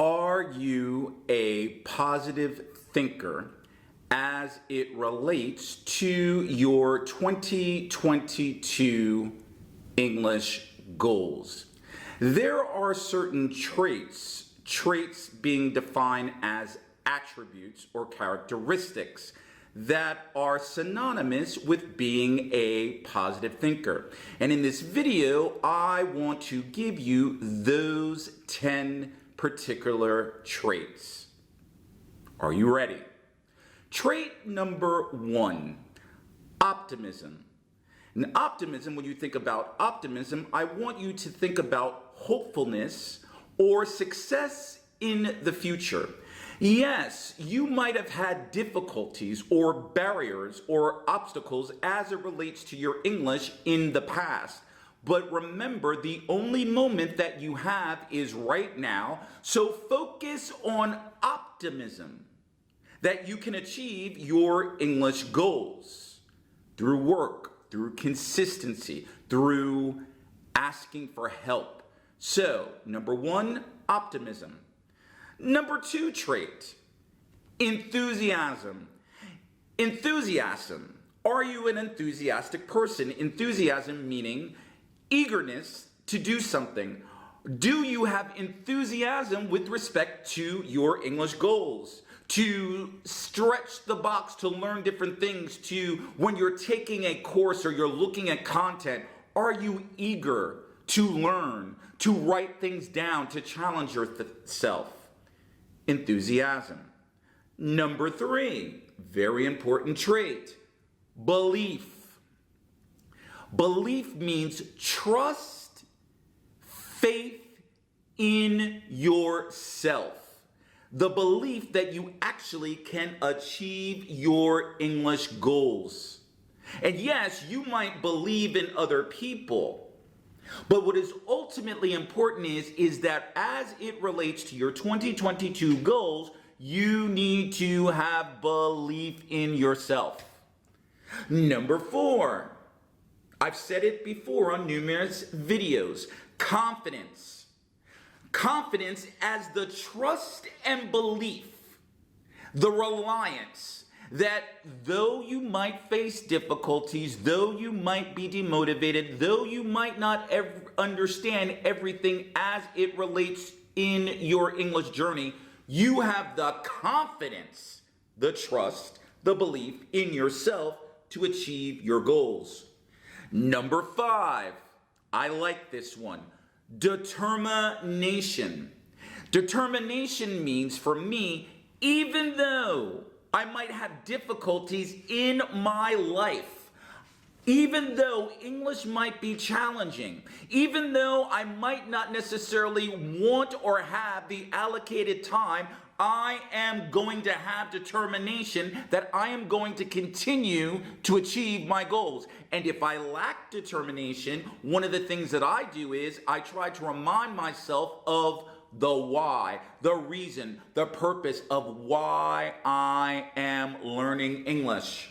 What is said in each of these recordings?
Are you a positive thinker as it relates to your 2022 English goals? There are certain traits being defined as attributes or characteristics that are synonymous with being a positive thinker. And in this video, I want to give you those 10 particular traits. Are you ready? Trait number 1, optimism. And optimism, when you think about optimism, I want you to think about hopefulness or success in the future. Yes, you might have had difficulties or barriers or obstacles as it relates to your English in the past. But remember, the only moment that you have is right now. So focus on optimism that you can achieve your English goals through work, through consistency, through asking for help. So, number 1, optimism. Number 2 trait, enthusiasm. Enthusiasm. Are you an enthusiastic person? Enthusiasm meaning eagerness to do something. Do you have enthusiasm with respect to your English goals? To stretch the box, to learn different things, to when you're taking a course or you're looking at content, are you eager to learn, to write things down, to challenge yourself? Enthusiasm. Number 3, very important trait, belief. Belief means trust, faith in yourself. The belief that you actually can achieve your English goals. And yes, you might believe in other people. But what is ultimately important is that as it relates to your 2022 goals, you need to have belief in yourself. Number 4, I've said it before on numerous videos, confidence. Confidence as the trust and belief, the reliance that though you might face difficulties, though you might be demotivated, though you might not understand everything as it relates in your English journey, you have the confidence, the trust, the belief in yourself to achieve your goals. Number 5, I like this one, determination. Determination means for me, even though I might have difficulties in my life, even though English might be challenging, even though I might not necessarily want or have the allocated time, I am going to have determination that I am going to continue to achieve my goals. And if I lack determination, one of the things that I do is I try to remind myself of the why, the reason, the purpose of why I am learning English.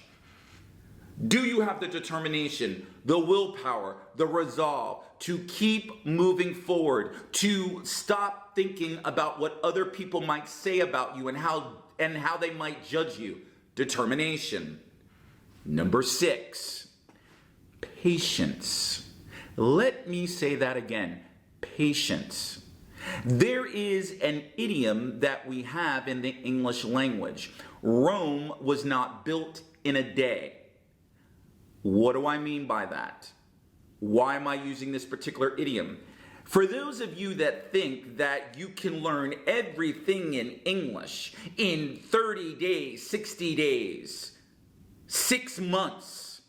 Do you have the determination, the willpower, the resolve to keep moving forward, to stop thinking about what other people might say about you and how they might judge you? Determination. Number 6, patience. Let me say that again, patience. There is an idiom that we have in the English language. Rome was not built in a day. What do I mean by that? Why am I using this particular idiom? For those of you that think that you can learn everything in English in 30 days, 60 days, 6 months,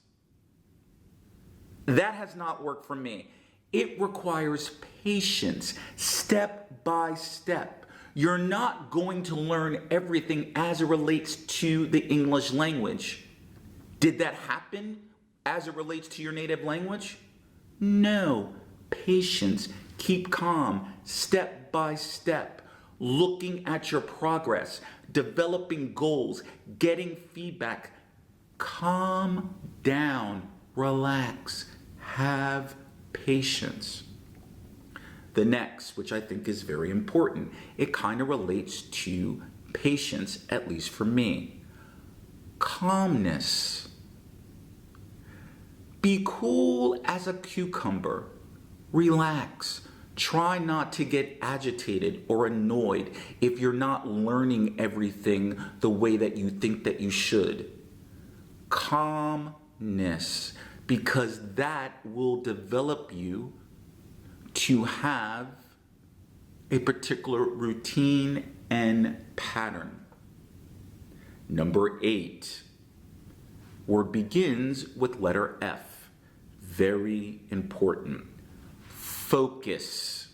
that has not worked for me. It requires patience, step by step. You're not going to learn everything as it relates to the English language. Did that happen as it relates to your native language? No. Patience, keep calm, step by step, looking at your progress, developing goals, getting feedback. Calm down, relax, have patience. The next, which I think is very important, it kind of relates to patience, at least for me. Calmness. Be cool as a cucumber. Relax. Try not to get agitated or annoyed if you're not learning everything the way that you think that you should. Calmness, because that will develop you to have a particular routine and pattern. Number 8, word begins with letter F. Very important. Focus.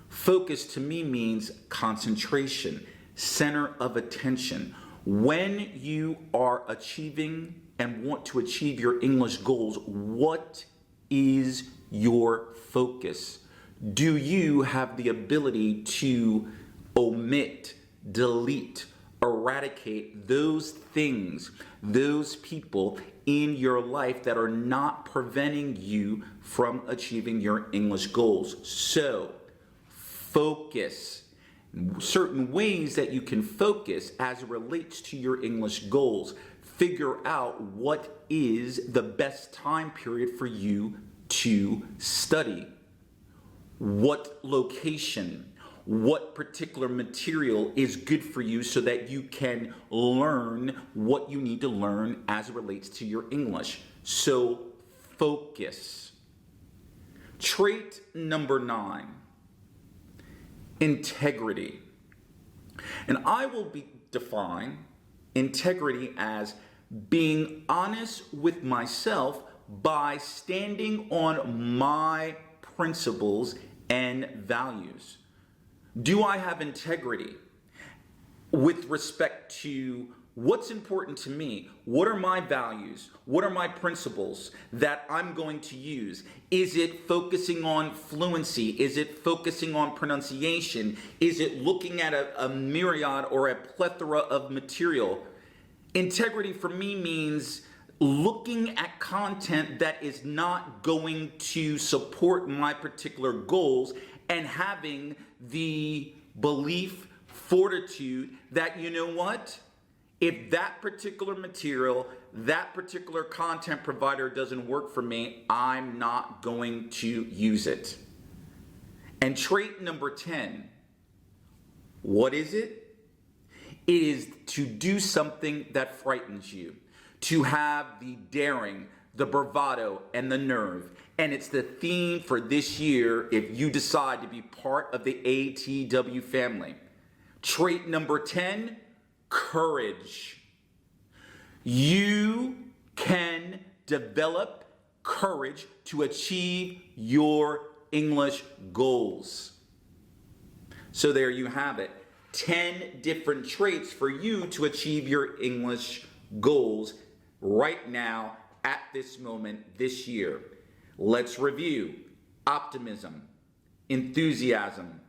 Focus to me means concentration, center of attention. When you are achieving and want to achieve your English goals, what is your focus? Do you have the ability to omit, delete, eradicate those things, those people in your life that are not preventing you from achieving your English goals? So, focus. Certain ways that you can focus as it relates to your English goals. Figure out what is the best time period for you to study. What location, what particular material is good for you so that you can learn what you need to learn as it relates to your English. So focus. Trait number 9, integrity. And I will define integrity as being honest with myself by standing on my principles and values. Do I have integrity with respect to what's important to me? What are my values? What are my principles that I'm going to use? Is it focusing on fluency? Is it focusing on pronunciation? Is it looking at a myriad or a plethora of material? Integrity for me means looking at content that is not going to support my particular goals and having the belief, fortitude that, you know what? If that particular material, that particular content provider doesn't work for me, I'm not going to use it. And trait number 10, what is it? It is to do something that frightens you. To have the daring, the bravado, and the nerve. And it's the theme for this year if you decide to be part of the ATW family. Trait number 10, courage. You can develop courage to achieve your English goals. So there you have it. 10 different traits for you to achieve your English goals right now, at this moment, this year. Let's review. Optimism, enthusiasm,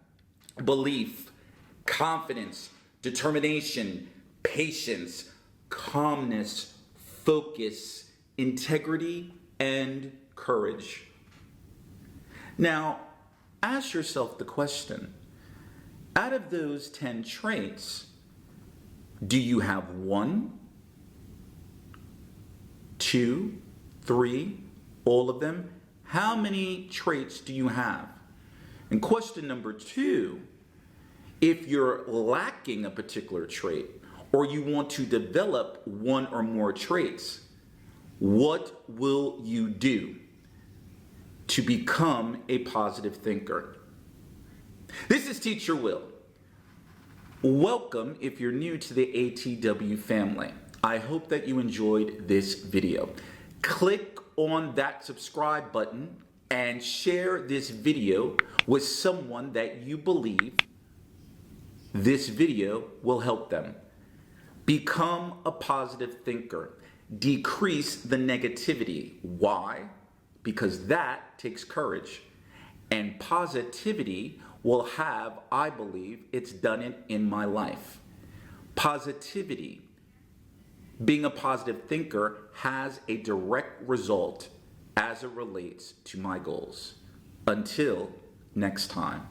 belief, confidence, determination, patience, calmness, focus, integrity, and courage. Now, ask yourself the question, out of those 10 traits, do you have 1, 2, 3, all of them? How many traits do you have? And question number 2, if you're lacking a particular trait or you want to develop 1 or more traits, what will you do to become a positive thinker? This is Teacher Will. Welcome if you're new to the ATW family. I hope that you enjoyed this video. Click on that subscribe button and share this video with someone that you believe this video will help them. Become a positive thinker. Decrease the negativity. Why? Because that takes courage. And positivity will have, I believe, it's done it in my life. Positivity, being a positive thinker, has a direct result as it relates to my goals. Until next time.